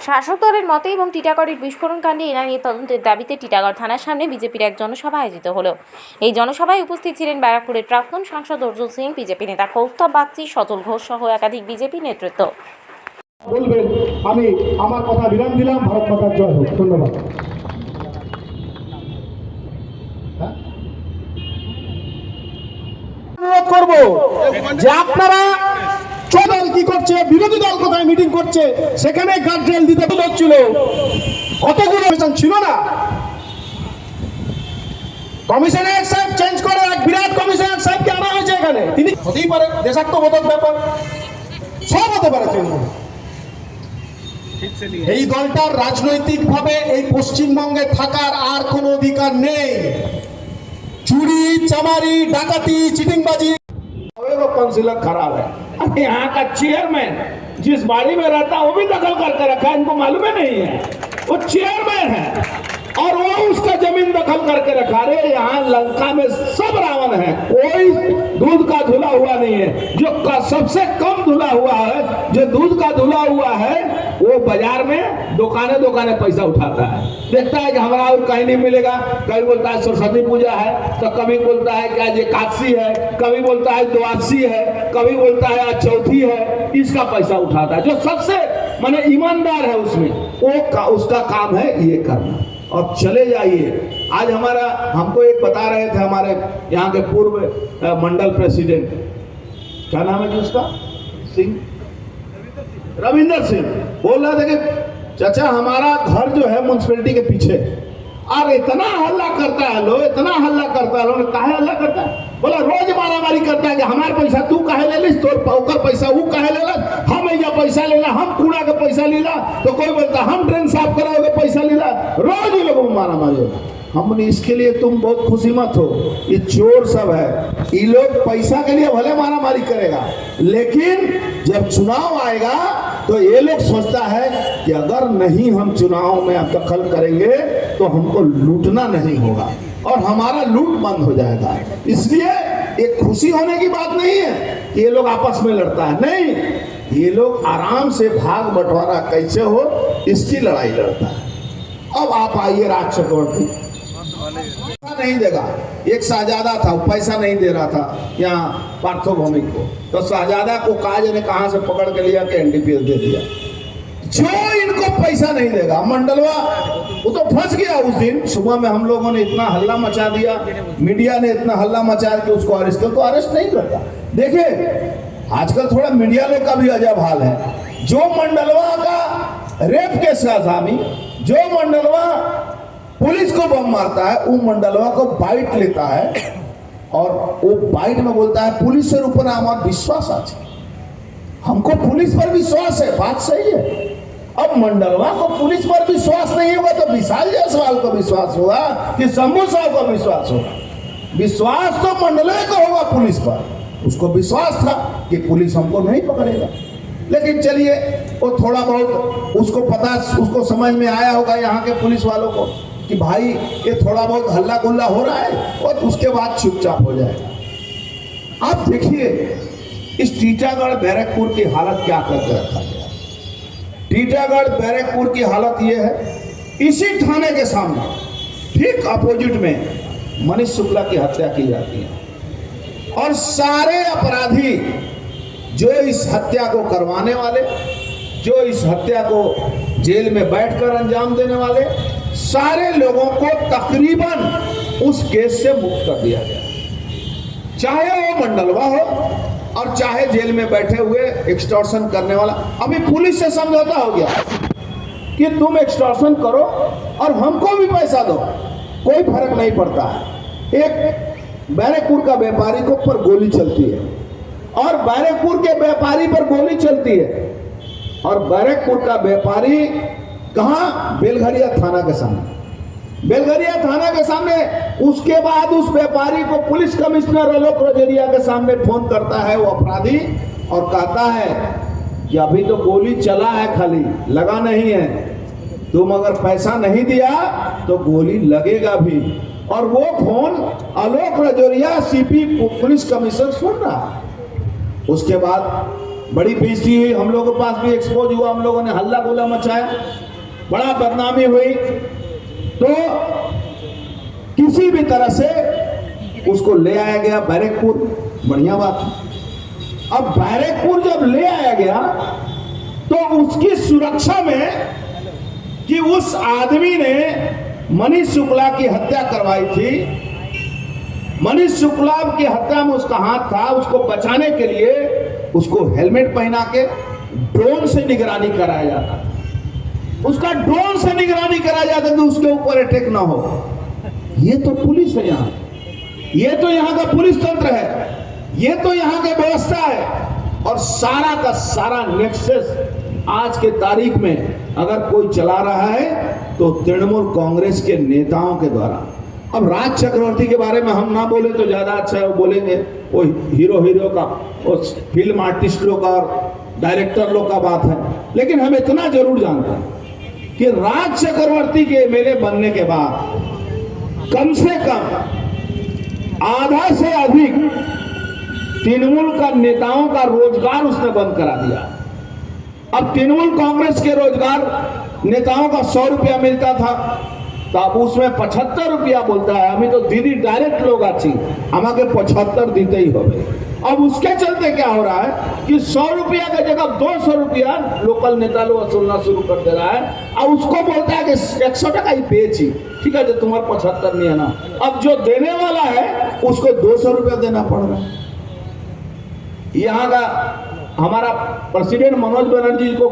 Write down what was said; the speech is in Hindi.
শাসক দলের মতে এবং টিটাগড়ের বিস্ফোরণ কাণ্ডে এনআইএ তদন্তের দাবিতে টিটাগড় থানার সামনে বিজেপির এক জনসভা আয়োজিত হলো। এই জনসভায় উপস্থিত ছিলেন ব্যারাকপুরের প্রাক্তন সাংসদ অর্জুন সিং, বিজেপি নেতা কৌস্তব বাগচি, সজল ঘোষ সহ একাধিক বিজেপি নেতৃত্ব। বলবেন, আমি আমার কথা বিরাম দিলাম। ভারত মাতার জয় হোক। ধন্যবাদ। অনুরোধ করব যে আপনারা দল কি করছে, বিরোধী দল কোথায় মিটিং করছে, সেখানে গার্ডরেল দিতে হচ্ছিল, কতগুলো ছিল না। কমিশনার সাহেব চেঞ্জ করে এক বিরাট কমিশনার সাহেবকে আনা হয়েছে এখানে। তিনি হতেই পারে দেশাত্মবোধক ব্যাপার, সব হতে পারে। এই দলটার রাজনৈতিকভাবে এই পশ্চিমবঙ্গে থাকার আর কোনো অধিকার নেই। চুরি, চামারি, ডাকাতি, চিটিংबाजी। काउंसिलर खराब है। यहाँ का चेयरमैन जिस बाड़ी में रहता है वो भी दखल करके रखा है, इनको मालूम ही नहीं है। वो चेयरमैन है और वो उसका जमीन दखल करके रखा। अरे यहाँ लंका में सब रावण है, कोई दूध का धुला हुआ नहीं है। जो सबसे कम धुला हुआ है, जो दूध का धुला हुआ है, वो बाजार में दुकाने दुकाने पैसा उठाता है, देखता है कि हमारा और कहीं नहीं मिलेगा। कभी बोलता है सरस्वती पूजा है, तो कभी बोलता है कि आज एकादशी है, कभी बोलता है द्वादशी है, कभी बोलता है आज चौथी है। इसका पैसा उठाता है। जो सबसे माने ईमानदार है उसमें, उसका काम है ये करना। और चले जाइए। आज हमारा हमको एक बता रहे थे, हमारे यहाँ के पूर्व मंडल प्रेसिडेंट, क्या नाम है जी उसका, सिंह, रविंदर सिंह, बोल रहे थे कि चाचा हमारा घर जो है म्युनिसिपैलिटी के पीछे, और इतना हल्ला करता है लोग, इतना हल्ला करता है लोग। काहे हल्ला करता है? बोला रोज मारामारी करता है कि हमारा पैसा तू काहे ले लिस, तोर ओकर पैसा वो काहे ले ला, हम ऐजा पैसा लेला, हम कूड़ा का पैसा लेला, तो कोई बोलता हम ड्रेन साफ कराओगे पैसा लेला। रोज ये लोगों में मारामारी होता। हमने इसके लिए तुम बहुत खुशी मत हो, ये चोर सब है। ये लोग पैसा के लिए भले मारामारी करेगा, लेकिन जब चुनाव आएगा तो ये लोग सोचता है कि अगर नहीं हम चुनाव में दखल करेंगे तो हमको लूटना नहीं होगा और हमारा लूट बंद हो जाएगा। इसलिए एक खुशी होने की बात नहीं है कि ये लोग आपस में लड़ता है, नहीं, ये लोग आराम से भाग बंटवारा कैसे हो इसकी लड़ाई लड़ता है। अब आप आइए, राज चक्रवर्ती नहीं देगा। एक शहजादा था, पैसा नहीं दे रहा था यहाँ पार्थोभौमिक को, तो शहजादा को काज ने कहां से पकड़ के लिया कि एनडीपीएस दे दिया। जो इनको पैसा नहीं देगा, मंडलवा वो तो फंस गया। उस दिन सुबह में हम लोगों ने इतना हल्ला मचा दिया, मीडिया ने इतना हल्ला मचा कि उसको अरेस्ट कर, तो अरेस्ट नहीं करता। देखिए आजकल थोड़ा मीडिया लोग का भी अजब हाल है। जो मंडलवा का रेप केस का आसामी, जो मंडलवा पुलिस को बम मारता है, वो मंडलवा को बाइट लेता है और वो बाइट में बोलता है पुलिस से ऊपर हमारा विश्वास আছে, हमको पुलिस पर विश्वास है। बात सही है। अब मंडलवा को पुलिस पर विश्वास नहीं होगा तो विशाल जायसवाल को विश्वास होगा कि शंभू साहब को विश्वास होगा? विश्वास तो मंडले को होगा पुलिस पर। उसको विश्वास था कि पुलिस हमको नहीं पकड़ेगा। लेकिन चलिए, वो थोड़ा बहुत उसको पता, उसको समझ में आया होगा यहाँ के पुलिस वालों को कि भाई ये थोड़ा बहुत हल्ला गुल्ला हो रहा है, और उसके बाद चुपचाप हो जाएगा। आप देखिए इस टीटागढ़ बैरकपुर की हालत क्या करके रखा गया। टीटागढ़ बैरकपुर की हालत ये है, इसी थाने के सामने ठीक अपोजिट में मनीष शुक्ला की हत्या की जाती है, और सारे अपराधी जो इस हत्या को करवाने वाले, जो इस हत्या को जेल में बैठकर अंजाम देने वाले, सारे लोगों को तकरीबन उस केस से मुक्त कर दिया गया। चाहे वो मंडलवा हो और चाहे जेल में बैठे हुए एक्सटॉर्शन करने वाला। अभी पुलिस से समझौता हो गया कि तुम एक्सटॉर्शन करो और हमको भी पैसा दो, कोई फर्क नहीं पड़ता है। एक बैरकपुर का व्यापारी को पर गोली चलती है, और बैरकपुर के व्यापारी पर गोली चलती है, और बैरकपुर का व्यापारी कहां? बेलघरिया थाना के सामने। बेलघरिया थाना के सामने। उसके बाद उस व्यापारी को पुलिस कमिश्नर आलोक रजौरिया के सामने फोन करता है वो अपराधी, और कहता है कि अभी तो गोली चला है, खाली लगा नहीं है, तुम अगर पैसा नहीं दिया तो गोली लगेगा भी। और वो फोन आलोक रजौरिया सीपी पुलिस कमिश्नर सुन रहा है। उसके बाद बड़ी बेइज्जती हुई, हम लोगों के पास भी एक्सपोज हुआ, हम लोगों ने हल्ला गोला मचाया, बड़ा बदनामी हुई। तो किसी भी तरह से उसको ले आया गया बैरकपुर, बढ़िया बात। अब बैरकपुर जब ले आया गया तो उसकी सुरक्षा में कि उस आदमी ने मनीष शुक्ला की हत्या करवाई थी, मनीष शुक्ला की हत्या में उसका हाथ था, उसको बचाने के लिए उसको हेलमेट पहना के ड्रोन से निगरानी कराया जाता, उसका ड्रोन से निगरानी कराया जाता कि उसके ऊपर अटैक ना हो। ये तो पुलिस है यहाँ, ये तो यहाँ का पुलिस तंत्र है, ये तो यहाँ की व्यवस्था है। और सारा का सारा नेक्सस आज के तारीख में अगर कोई चला रहा है तो तृणमूल कांग्रेस के नेताओं के द्वारा। अब राज चक्रवर्ती के बारे में हम ना बोले तो ज्यादा अच्छा है, वो बोलेंगे वो हीरो का, वो फिल्म आर्टिस्ट लोग का और डायरेक्टर लोग का बात है। लेकिन हम इतना जरूर जानते हैं कि राज चक्रवर्ती के एमएलए बनने के बाद कम से कम आधा से अधिक तृणमूल का नेताओं का रोजगार उसने बंद करा दिया। अब तृणमूल कांग्रेस के रोजगार नेताओं का 100 रुपया मिलता था, तो अब उसमें 75 रुपया बोलता है। हमें तो दीदी डायरेक्ट लोग अच्छी हमारे 75 देते ही हो। अब उसके चलते क्या हो रहा है कि 100 रुपया की जगह 200 रुपया लोकल नेता लोग वसूलना शुरू कर दे रहा है। अब उसको बोलता है कि 100 टका ही बेची, ठीक है, जो तुम्हारे 75 नहीं है ना। अब जो देने वाला है उसको 200 रुपया देना पड़ रहा है। यहाँ का हमारा प्रेसिडेंट मनोज बनर्जी को